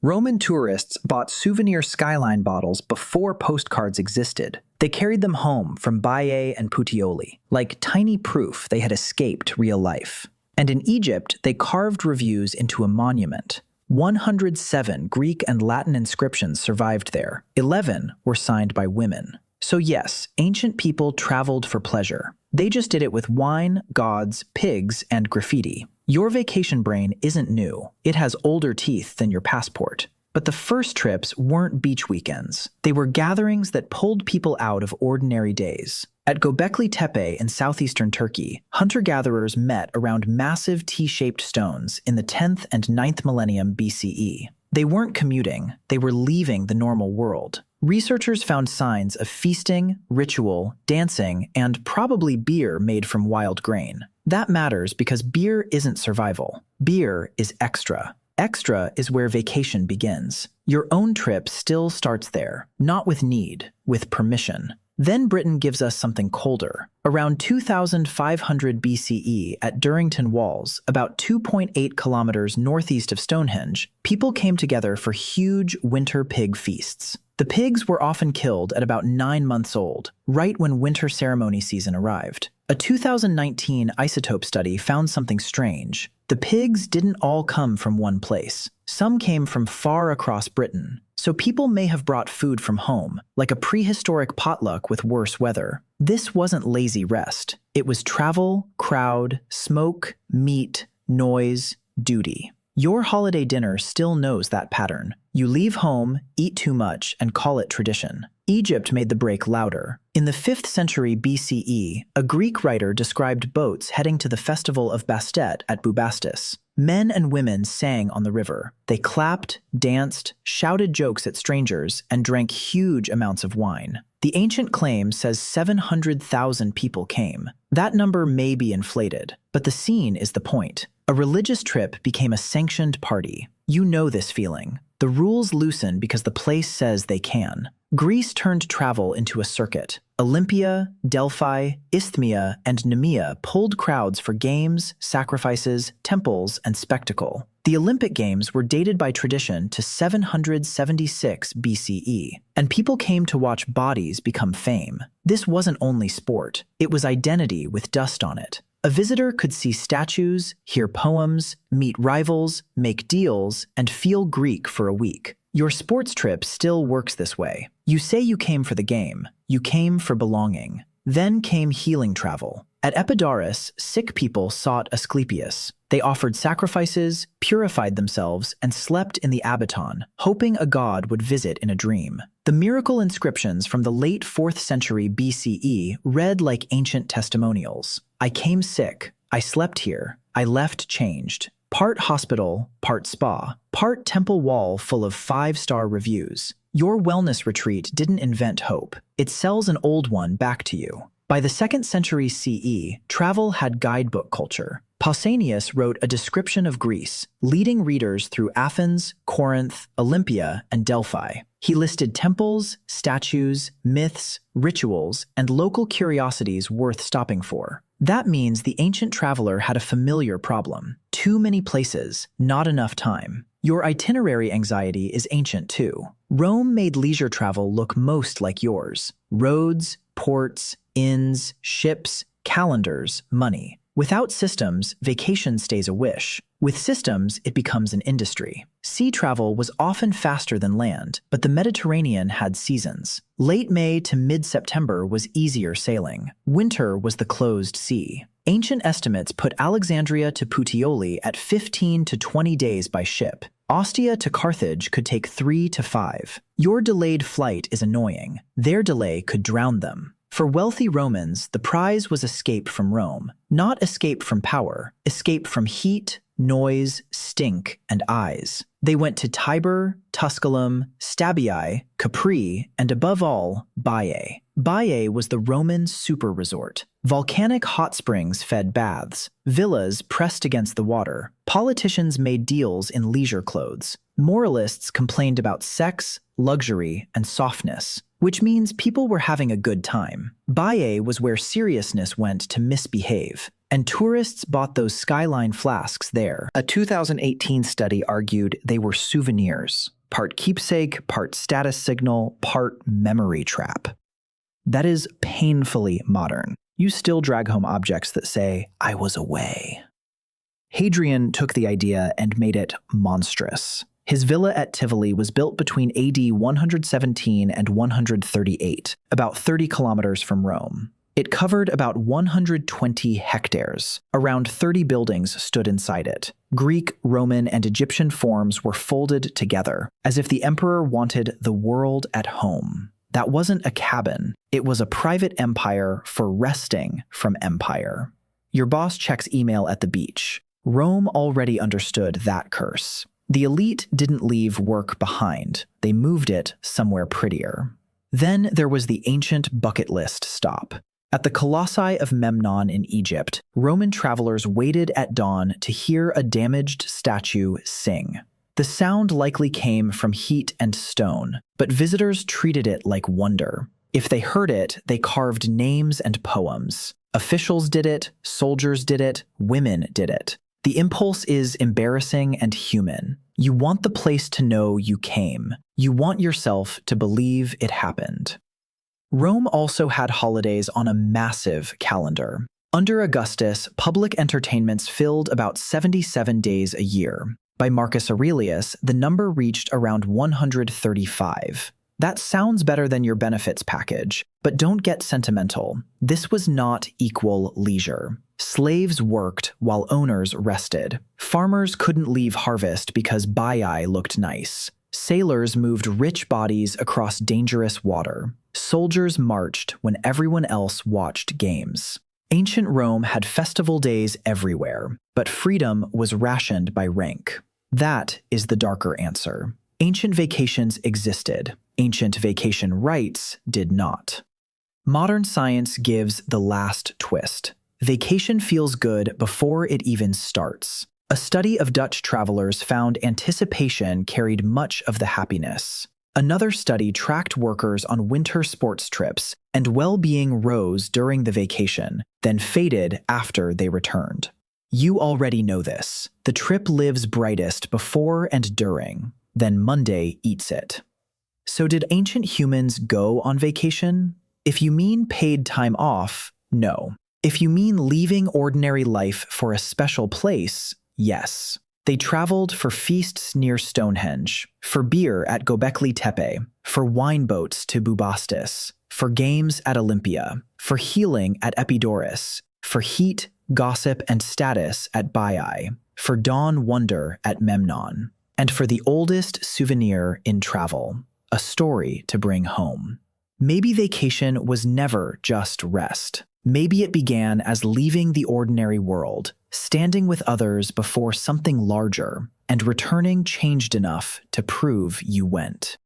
Roman tourists bought souvenir skyline bottles before postcards existed. They carried them home from Baiae and Puteoli, like tiny proof they had escaped real life. And in Egypt, they carved reviews into a monument. 107 Greek and Latin inscriptions survived there. 11 were signed by women. So yes, ancient people traveled for pleasure. They just did it with wine, gods, pigs, and graffiti. Your vacation brain isn't new. It has older teeth than your passport. But the first trips weren't beach weekends. They were gatherings that pulled people out of ordinary days. At Göbekli Tepe in southeastern Turkey, hunter-gatherers met around massive T-shaped stones in the 10th and 9th millennium BCE. They weren't commuting, they were leaving the normal world. Researchers found signs of feasting, ritual, dancing, and probably beer made from wild grain. That matters because beer isn't survival. Beer is extra. Extra is where vacation begins. Your own trip still starts there, not with need, with permission. Then Britain gives us something colder. Around 2500 BCE at Durrington Walls, about 2.8 kilometers northeast of Stonehenge, people came together for huge winter pig feasts. The pigs were often killed at about 9 months old, right when winter ceremony season arrived. A 2019 isotope study found something strange. The pigs didn't all come from one place. Some came from far across Britain. So people may have brought food from home, like a prehistoric potluck with worse weather. This wasn't lazy rest. It was travel, crowd, smoke, meat, noise, duty. Your holiday dinner still knows that pattern. You leave home, eat too much, and call it tradition. Egypt made the break louder. In the 5th century BCE, a Greek writer described boats heading to the festival of Bastet at Bubastis. Men and women sang on the river. They clapped, danced, shouted jokes at strangers, and drank huge amounts of wine. The ancient claim says 700,000 people came. That number may be inflated, but the scene is the point. A religious trip became a sanctioned party. You know this feeling. The rules loosen because the place says they can. Greece turned travel into a circuit. Olympia, Delphi, Isthmia, and Nemea pulled crowds for games, sacrifices, temples, and spectacle. The Olympic Games were dated by tradition to 776 BCE, and people came to watch bodies become fame. This wasn't only sport, it was identity with dust on it. A visitor could see statues, hear poems, meet rivals, make deals, and feel Greek for a week. Your sports trip still works this way. You say you came for the game. You came for belonging. Then came healing travel. At Epidaurus, sick people sought Asclepius. They offered sacrifices, purified themselves, and slept in the abaton, hoping a god would visit in a dream. The miracle inscriptions from the late 4th century BCE read like ancient testimonials. I came sick. I slept here. I left changed. Part hospital, part spa, part temple wall full of 5-star reviews. Your wellness retreat didn't invent hope. It sells an old one back to you. By the 2nd century CE, travel had guidebook culture. Pausanias wrote a description of Greece, leading readers through Athens, Corinth, Olympia, and Delphi. He listed temples, statues, myths, rituals, and local curiosities worth stopping for. That means the ancient traveler had a familiar problem. Too many places, not enough time. Your itinerary anxiety is ancient too. Rome made leisure travel look most like yours. Roads, ports, inns, ships, calendars, money. Without systems, vacation stays a wish. With systems, it becomes an industry. Sea travel was often faster than land, but the Mediterranean had seasons. Late May to mid-September was easier sailing. Winter was the closed sea. Ancient estimates put Alexandria to Puteoli at 15 to 20 days by ship. Ostia to Carthage could take 3 to 5. Your delayed flight is annoying. Their delay could drown them. For wealthy Romans, the prize was escape from Rome. Not escape from power, escape from heat, noise, stink, and eyes. They went to Tiber, Tusculum, Stabiae, Capri, and above all, Baiae. Baiae was the Roman super resort. Volcanic hot springs fed baths. Villas pressed against the water. Politicians made deals in leisure clothes. Moralists complained about sex, luxury, and softness, which means people were having a good time. Baiae was where seriousness went to misbehave. and tourists bought those skyline flasks there. A 2018 study argued they were souvenirs, part keepsake, part status signal, part memory trap. That is painfully modern. You still drag home objects that say, "I was away." Hadrian took the idea and made it monstrous. His villa at Tivoli was built between AD 117 and 138, about 30 kilometers from Rome. It covered about 120 hectares. Around 30 buildings stood inside it. Greek, Roman, and Egyptian forms were folded together, as if the emperor wanted the world at home. That wasn't a cabin. It was a private empire for resting from empire. Your boss checks email at the beach. Rome already understood that curse. The elite didn't leave work behind. They moved it somewhere prettier. Then there was the ancient bucket list stop. At the Colossi of Memnon in Egypt, Roman travelers waited at dawn to hear a damaged statue sing. The sound likely came from heat and stone, but visitors treated it like wonder. If they heard it, they carved names and poems. Officials did it, soldiers did it, women did it. The impulse is embarrassing and human. You want the place to know you came. You want yourself to believe it happened. Rome also had holidays on a massive calendar. Under Augustus, public entertainments filled about 77 days a year. By Marcus Aurelius, the number reached around 135. That sounds better than your benefits package, but don't get sentimental. This was not equal leisure. Slaves worked while owners rested. Farmers couldn't leave harvest because Baiae looked nice. Sailors moved rich bodies across dangerous water. Soldiers marched when everyone else watched games. Ancient Rome had festival days everywhere, but freedom was rationed by rank. That is the darker answer. Ancient vacations existed. Ancient vacation rights did not. Modern science gives the last twist. Vacation feels good before it even starts. A study of Dutch travelers found anticipation carried much of the happiness. Another study tracked workers on winter sports trips, and well-being rose during the vacation, then faded after they returned. You already know this. The trip lives brightest before and during, then Monday eats it. So did ancient humans go on vacation? If you mean paid time off, no. If you mean leaving ordinary life for a special place, yes. They traveled for feasts near Stonehenge, for beer at Göbekli Tepe, for wine boats to Bubastis, for games at Olympia, for healing at Epidaurus, for heat, gossip, and status at Baiae, for dawn wonder at Memnon, and for the oldest souvenir in travel, a story to bring home. Maybe vacation was never just rest. Maybe it began as leaving the ordinary world, standing with others before something larger, and returning changed enough to prove you went.